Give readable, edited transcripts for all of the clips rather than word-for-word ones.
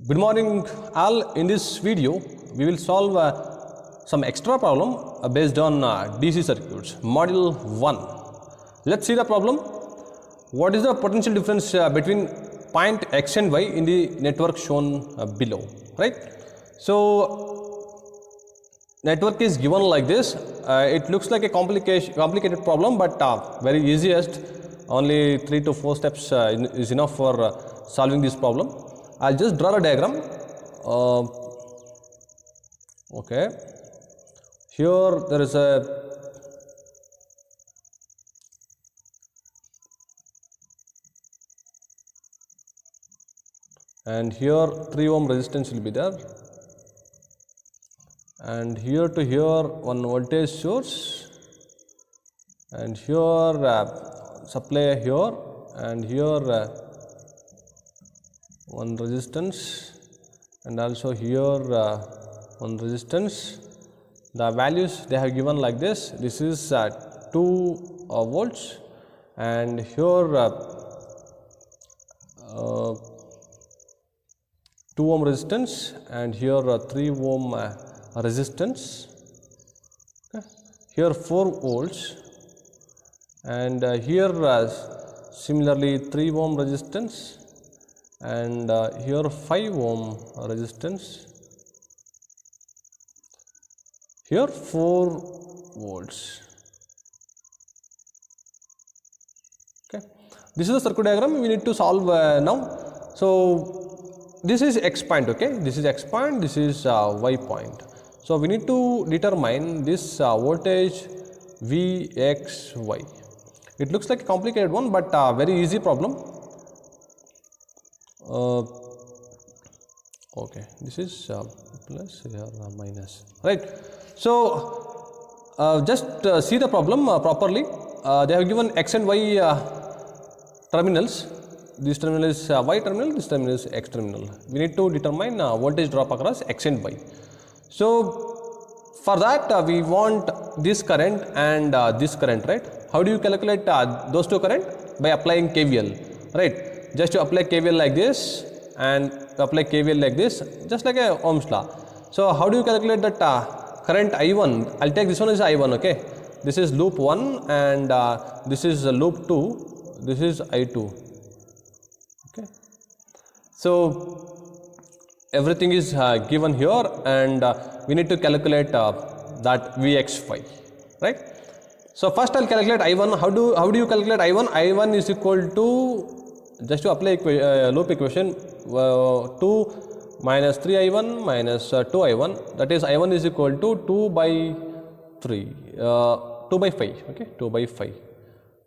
Good morning all. In this video we will solve some extra problem based on DC circuits module 1. Let's see the problem. What is the potential difference between point X and Y in the network shown below, right? So network is given like this. It looks like a complicated problem, but very easiest. Only 3 to 4 steps is enough for solving this problem. I'll just draw a diagram. Okay, here there is a and here 3 ohm resistance will be there, and here to here one voltage source, and here supply here, and here one resistance, and also here one resistance. The values they have given like this. This is 2 volts, and here 2 ohm resistance, and here 3 ohm resistance. Okay. Here 4 volts, and here similarly 3 ohm resistance, and here 5 ohm resistance, here 4 volts. Okay, this is the circuit diagram we need to solve now. So this is X point, okay, this is X point, this is Y point. So we need to determine this voltage VXY. It looks like a complicated one, but very easy problem. Okay, this is plus, here minus, right? So just see the problem properly. They have given X and Y terminals. This terminal is Y terminal, this terminal is X terminal. We need to determine voltage drop across X and Y. So for that we want this current and this current, right? How do you calculate those two current? By applying KVL, right? Just to apply KVL like this and apply KVL like this, just like a Ohm's law. So how do you calculate that current I1? I'll take this one as I1, okay? This is loop 1, and this is loop 2, this is I2, okay? So everything is given here, and we need to calculate that Vx5, right? So first I'll calculate I1. How do you calculate I1? I1 is equal to, just to apply loop equation, 2 minus 3I1 minus 2I1, that is I1 is equal to 2 by 3, 2 by 5, okay, 2 by 5,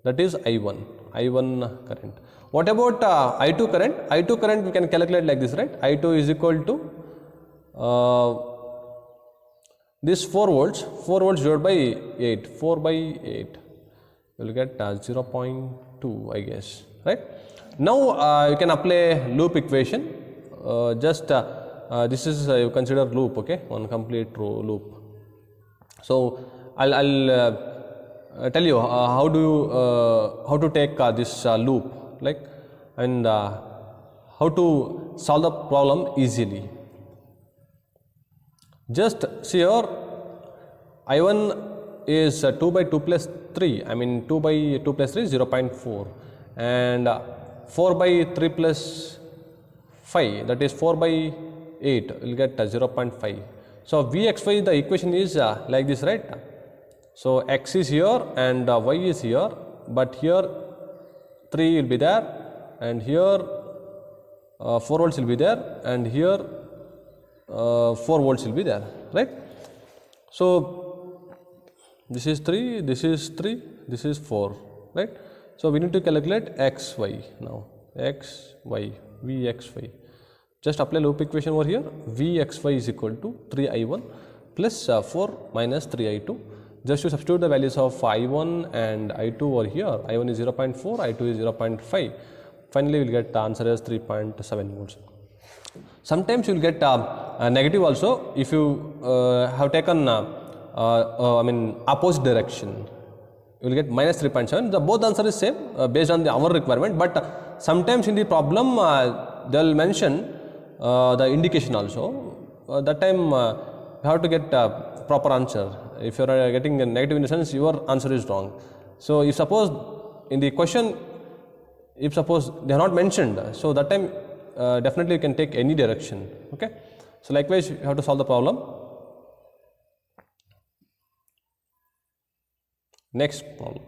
that is I1 current. What about I2 current? I2 current we can calculate like this, right? I2 is equal to this 4 volts divided by 8, 4 by 8, you will get 0.2, I guess, right? Now you can apply loop equation. This is you consider loop, okay, one complete loop. So I'll tell you how to take this loop, like, and how to solve the problem easily. Just see here, I1 is 2 by 2 plus 3, I mean 2 by 2 plus 3 is 0.4, and 4 by 3 plus 5, that is 4 by 8, you will get 0.5. So Vxy, the equation is like this, right? So X is here and Y is here, but here 3 will be there, and here 4 volts will be there, and here 4 volts will be there, right? So this is 3, this is 3, this is 4, right? So we need to calculate Xy now. Xy, Vxy. Just apply loop equation over here. Vxy is equal to 3I1 plus 4 minus 3I2. Just to substitute the values of I1 and I2 over here. I1 is 0.4, I2 is 0.5. Finally, we will get the answer as 3.7 volts. Sometimes you will get negative also if you have taken opposite direction. You will get minus 3.7. The both answer is same based on our requirement, but sometimes in the problem they will mention the indication also. That time you have to get proper answer. If you are getting a negative in the sense, your answer is wrong. So if suppose in the question, if suppose they are not mentioned, so that time definitely you can take any direction. Okay. So likewise you have to solve the problem. Next problem.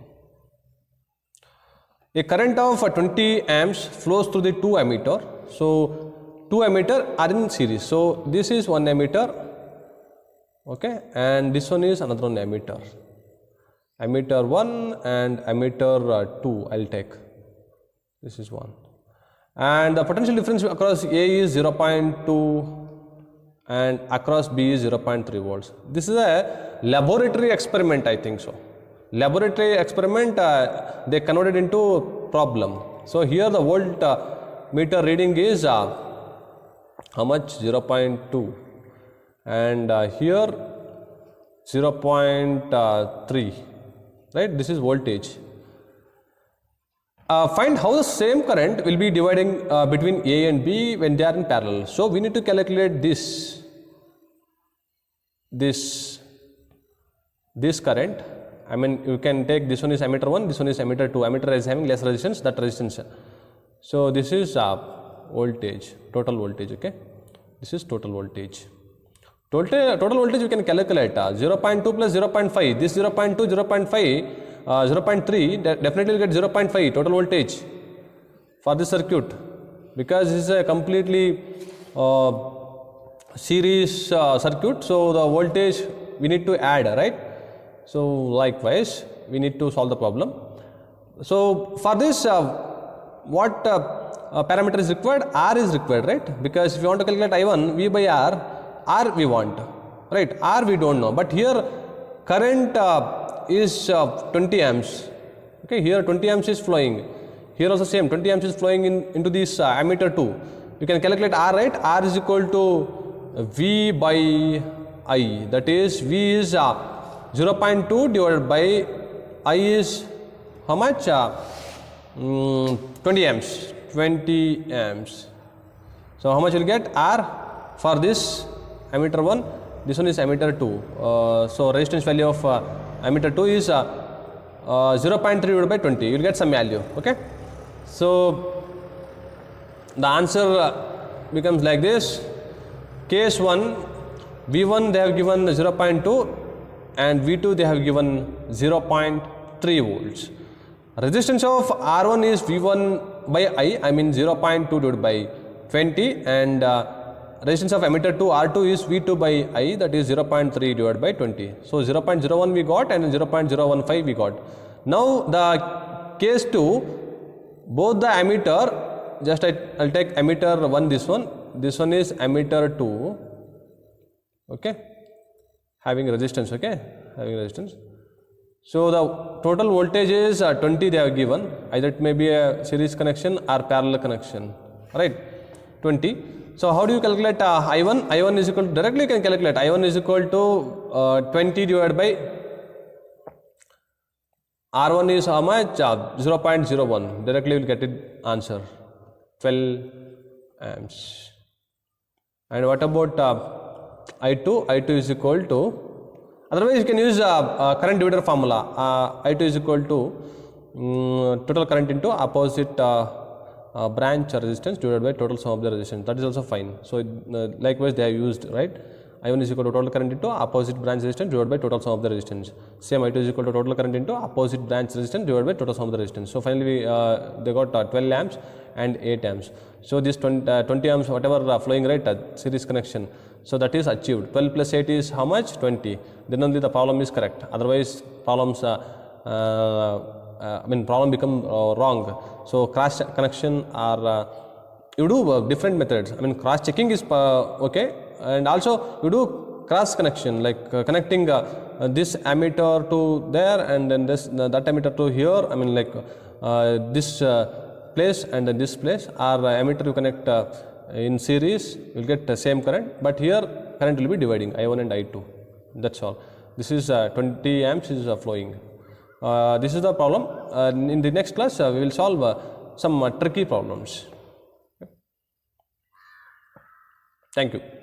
A current of 20 amps flows through the 2 ammeter. So 2 ammeter are in series. So this is 1 ammeter, okay, and this one is another one ammeter. Ammeter 1 and ammeter 2 I'll take. This is 1. And the potential difference across A is 0.2 and across B is 0.3 volts. This is a laboratory experiment, I think so. Laboratory experiment, they converted into problem. So here the volt meter reading is how much? 0.2, and here 0.3, right? This is voltage. Find how the same current will be dividing between A and B when they are in parallel. So we need to calculate this current. I mean, you can take this one is ammeter 1, this one is ammeter 2. Ammeter is having less resistance, that resistance. So this is voltage, total voltage. Okay, this is total voltage. Total voltage you can calculate 0.2 plus 0.5. This 0.2, 0.5. 0.3 definitely will get 0.5 total voltage for this circuit, because this is a completely series circuit. So the voltage we need to add, right? So likewise we need to solve the problem. So for this what parameter is required? R is required, right? Because if you want to calculate I1 V by R we want, right? R we don't know, but here current is 20 amps. Okay, here 20 amps is flowing. Here also same 20 amps is flowing into this ammeter 2. You can calculate R, right? R is equal to V by I. That is V is 0.2 divided by I is how much? 20 amps. 20 amps. So how much you will get? R for this ammeter 1. This one is ammeter 2. So resistance value of ammeter 2 is 0.3 divided by 20. You will get some value. Okay. So the answer becomes like this. Case 1, V1 they have given 0.2 and V2 they have given 0.3 volts. Resistance of R1 is V1 by I mean 0.2 divided by 20, and resistance of ammeter 2 R2 is V2 by I, that is 0.3 divided by 20. So 0.01 we got and 0.015 we got. Now the case 2, both the ammeter, just I'll take ammeter 1, this one is ammeter 2, okay, having resistance, okay, having resistance. So the total voltage is 20 they have given, either it may be a series connection or parallel connection, right, 20. So how do you calculate I1? I1 is equal to, directly you can calculate I1 is equal to 20 divided by R1 is how much? 0.01. Directly you will get it answer, 12 amps. And what about I2? I2 is equal to, otherwise you can use current divider formula. I2 is equal to total current into opposite branch resistance divided by total sum of the resistance. That is also fine. So likewise they have used, right? I1 is equal to total current into opposite branch resistance divided by total sum of the resistance. Same I2 is equal to total current into opposite branch resistance divided by total sum of the resistance. So finally they got 12 amps and 8 amps. So this 20 amps whatever flowing, right, series connection. So that is achieved. 12 plus 8 is how much? 20. Then only the problem is correct. Otherwise problems problem become wrong. So cross connection or you do different methods. I mean cross checking is okay, and also you do cross connection, like connecting this ammeter to there and then this that ammeter to here. I mean like this place and then this place, or ammeter you connect in series, you will get the same current, but here current will be dividing I1 and I2. That's all. This is 20 amps is flowing. This is the problem. In the next class we will solve some tricky problems. Thank you.